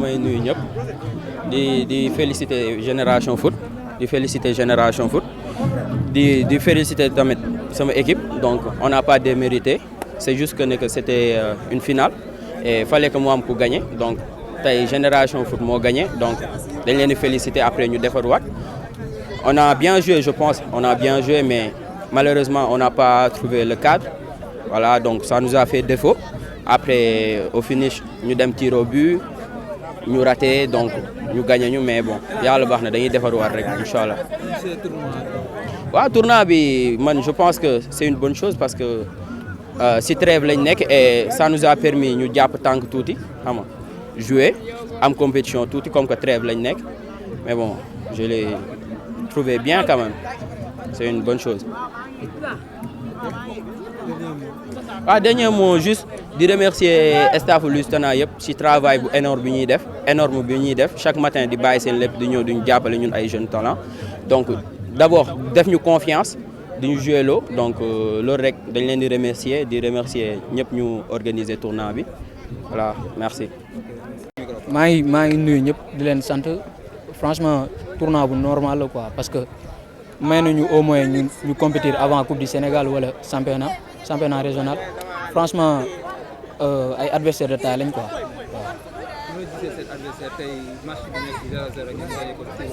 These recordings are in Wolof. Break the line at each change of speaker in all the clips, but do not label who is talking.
damay nuyu ñëpp di féliciter Génération Foot di féliciter tamit sama équipe donc on n'a pas démérité c'est juste que c'était une finale et il fallait que moi am ku gagner donc tey Génération Foot moo gagné donc dañ leen di féliciter après ñu defarwaat on a bien joué je pense on a bien joué mais malheureusement on n'a pas trouvé le cadre voilà donc ça nous a fait défaut après au finish ñu dem tir au but ñu raté donc ñu gagné ñu mais bon yàlla baax na dañuy defarwaat rek inchallah waaw tournoi bi man je pense que c'est une bonne chose parce que si trêve lañ nekk et ça nous a permis ñu jàpp tànk tuuti xam nga jouer am compétition tuuti comme que trêve lañ nekk mais bon je l'ai trouvé bien quand même c'est une bonne chose. Dernier mot juste di remercier staff Lusitana yëpp ci travail bu énorme bi ñuy def chaque matin di bàyyi seen lépp di ñëw duñu jàppale ñun ay jeunes talents donc d'abord def ñu confiance di ñu jouer loo donc loolu rek dañ leen di remercier ñëpp ñu organiser tournoi bi voilà merci.
maa ngi nuyu ñëpp di leen sant franchement tournoi bu normal la quoi parce que may nañu au moins ñu compétir avant Coupe du Sénégal wala championnat régional franchement ay adversaires de taille lañ quoi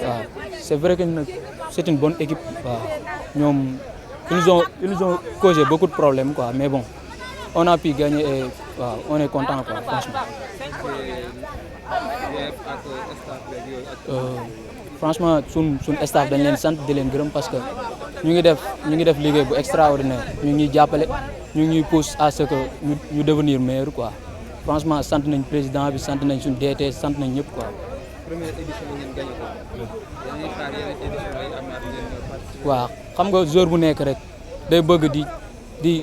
waaw c'est vrai que c'est une bonne équipe waaw ñoom ils nous ont causé beaucoup de problèmes quoi mais bon on a pu gagner et waaw on est content quoi franchement. Franchement suñ staff dañ leen sant di leen gërëm parce que ñu ngi def liggéey bu extraordinaire ñu ngi ñuy jàppale ñu ngi ñuy pousse à ce que ñu devenir meilleur quoi franchement sant nañ président bi sant nañ suñ DT sant nañ ñëpp quoi.
Première édition ngeen gagné ko. dañuy xaar yeneen édition yi amaat ngeen
waaw xam nga joueur bu nekk rek day bëgg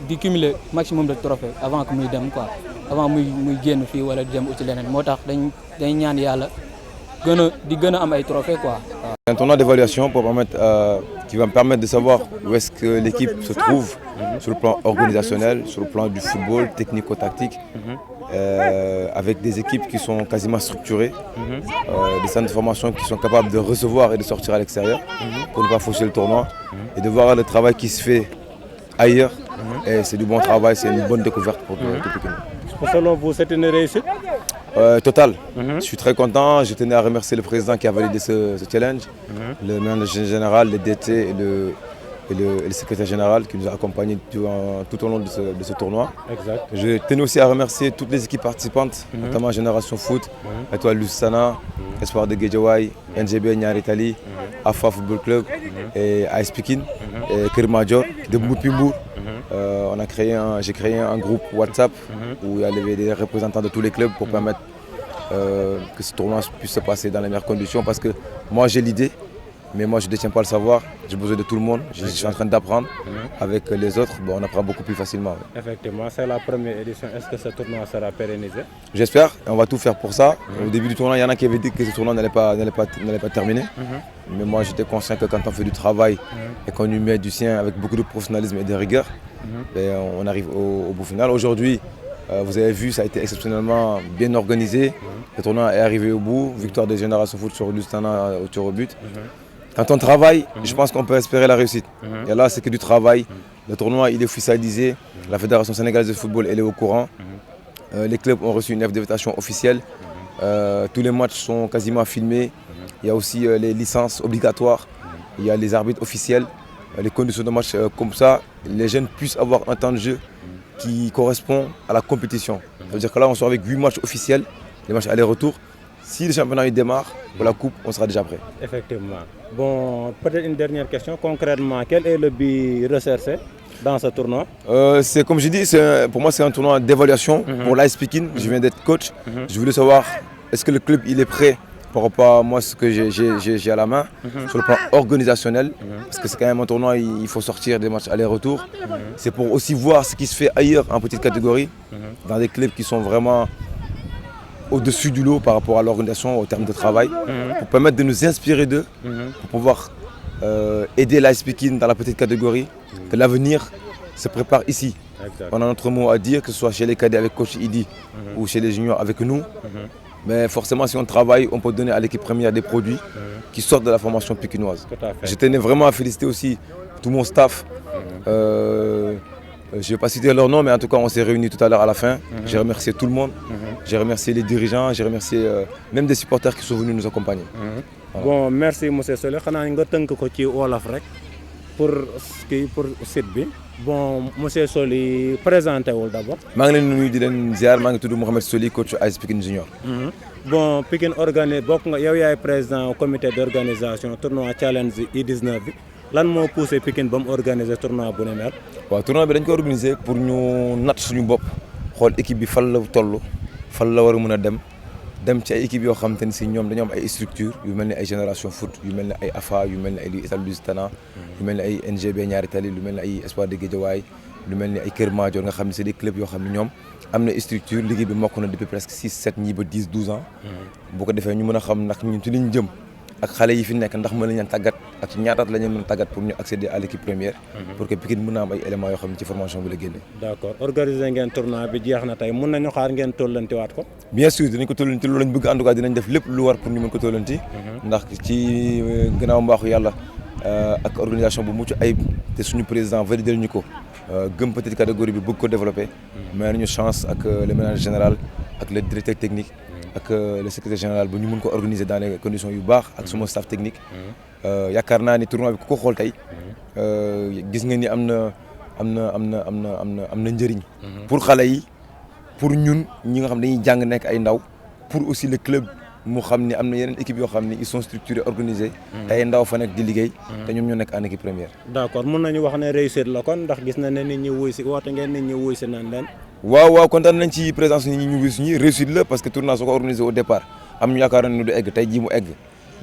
di cumuler maximum de trophées avant que muy dem quoi avant muy génn fii wala dem uti leneen moo tax dañ ñaan yàlla gën a am ay trophées quoi.
Un tournoi d'évaluation qui va me permettre de savoir où est-ce que l'équipe se trouve sur le plan organisationnel, sur le plan du football, technico-tactique, avec des équipes qui sont quasiment structurées, des centres de formation qui sont capables de recevoir et de sortir à l'extérieur pour ne pas fausser le tournoi et de voir le travail qui se fait ailleurs. Et c'est du bon travail, c'est une bonne découverte pour tout Pikine.
Selon vous, c'est une réussite?
Total. Je suis très content. Je tenais à remercier le président qui a validé ce challenge, le manager général, le DT et le secrétaire général qui nous a accompagnés tout au long de ce tournoi.
Exact.
Je tenais aussi à remercier toutes les équipes participantes, notamment Génération Foot, Étoile Lusitana, Espoir de Guédiawaye, NGB Niary Tally, AFA Football Club et AS Pikine et Keur Madior de Mbour. J'ai créé un groupe WhatsApp où il y avait des représentants de tous les clubs pour permettre que ce tournoi puisse se passer dans les meilleures conditions parce que moi j'ai l'idée, mais moi je ne détiens pas le savoir, j'ai besoin de tout le monde, je suis en train d'apprendre avec les autres, on apprend beaucoup plus facilement.
Effectivement, c'est la première édition, est-ce que ce tournoi sera pérennisé?
J'espère, on va tout faire pour ça. Au début du tournoi, il y en a qui avaient dit que ce tournoi n'allait pas terminer, mais moi j'étais conscient que quand on fait du travail et qu'on y met du sien avec beaucoup de professionnalisme et de rigueur, on arrive au bout final. Aujourd'hui, vous avez vu, ça a été exceptionnellement bien organisé. Le tournoi est arrivé au bout, victoire de Génération Foot sur Lusitana au tir au but. Quand on travaille, je pense qu'on peut espérer la réussite. Et là, c'est que du travail. Le tournoi, il est officialisé. La Fédération sénégalaise de football, elle est au courant. Les clubs ont reçu une invitation officielle. Tous les matchs sont quasiment filmés. Il y a aussi les licences obligatoires. Il y a les arbitres officiels. Les conditions de match comme ça, les jeunes puissent avoir un temps de jeu qui correspond à la compétition. Ça veut dire que là, on sort avec 8 matchs officiels, les matchs aller-retour. Si le championnat il démarre, pour la coupe, on sera déjà prêt.
Effectivement. Bon, peut-être une dernière question. Concrètement, quel est le but recherché dans ce tournoi?
C'est comme je dis, pour moi c'est un tournoi d'évaluation pour l'AS Pikine. Je viens d'être coach. Je voulais savoir, est-ce que le club il est prêt par rapport à moi ce que j'ai à la main sur le plan organisationnel, parce que c'est quand même un tournoi, il faut sortir des matchs aller-retour. C'est pour aussi voir ce qui se fait ailleurs en petite catégorie, dans des clubs qui sont vraiment au-dessus du lot par rapport à l'organisation, au terme de travail, pour permettre de nous inspirer d'eux, pour pouvoir aider l'AS Pikine dans la petite catégorie, que l'avenir se prépare ici.
Exact.
On a notre mot à dire, que ce soit chez les cadets avec coach Idi ou chez les juniors avec nous. Mais forcément, si on travaille, on peut donner à l'équipe première des produits qui sortent de la formation pikinoise.
Tout à fait.
Je tenais vraiment à féliciter aussi tout mon staff. Je ne vais pas citer leur nom, mais en tout cas, on s'est réunis tout à l'heure à la fin. J'ai remercié tout le monde. J'ai remercié les dirigeants, j'ai remercié même des supporters qui sont venus nous accompagner.
Voilà. Bon, merci M. Soly. Je vais te wolof rek pour site bi. Bon, M. Soly, présentez-vous d'abord.
Je suis venu de ziar, je suis Mohamed Soly, coach AS Pikine Junior.
Bon, Pikine organise, yow yaay président comité d'organisation tournoi challenge U19 bi. Lan moo poussé Pikine ba mu organiser tournoi bu ne mel.
waaw tournoi bi dañ ko organiser pour ñu natt suñu bopp xool équipe bi fan la toll fan la war a mën a dem ci ay équipe yoo xam te ne si ñoom dañoo am ay structure yu mel ni ay Génération Foot yu mel ni ay AFA yu mel ni ay Italie Lusitana yu mel ni ay NGB Ñaari Tali lu mel ni ay Espoir de Guédiawaye lu mel ni ay Kër Madior nga xam ne c'est des clubs yoo xam ne ñoom am na structure liggéey bi mokk na depuis presque 6 7 ñii ba 10 12 ans. bu ko defee ñu mën a xam ndax ñun ci liñ jëm ak xale yi fi nekk ndax mën nañu tàggat ak ci ñaataat la ñu mën a tàggat pour ñu accéder à l'équipe première. pour que Pikine mën a am ay éléments yoo xam ne ci formation bi la génne.
D'accord organiser ngeen tournoi bi jeex na tey mën nañu xaar ngeen tollantiwaat ko.
bien sûr dinañ ko tollanti loolu lañ bëgg en tout cas dinañ def lépp lu war pour ñu mën ko tollanti. ndax ci gannaaw mbaaxu yàlla ak organisation bu mucc ayib te suñu président validé ñu ko gëm petite catégorie bi bëgg ko développer. mais nañu chance ak le manager général ak le directeur technique. ak le secrétaire général ba ñu mën ko organiser dans les conditions yu baax ak suma staff technique yaakaar naa ni tournoi bi ku ko xool tey gis nga ni am na njëriñ pour xale yi pour ñun ñi nga xam dañuy jàng nekk ay ndaw pour aussi le club mu xam ni am na yeneen équipe yoo xam ni ils sont structurés organisés te ay ndaw fa nekk di liggéey te ñoom ñoo nekk en équipe première.
D'accord mën nañu wax ne réussite la kon ndax gis na ne nit ñi wuy si woote ngeen nit ñi wuy si naan leen.
waaw kontaan nañ ci présence nit ñi ñu wis ñi réussite la parce que tournoi soo ko organisé au départ am ñu yaakaar ne du egg tey jii mu egg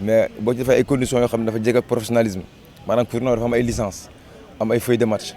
mais boo ci defee ay conditions yoo xam ne dafa jege ak professionnalisme maanaam tournoi dafa am ay licence am ay feuille de match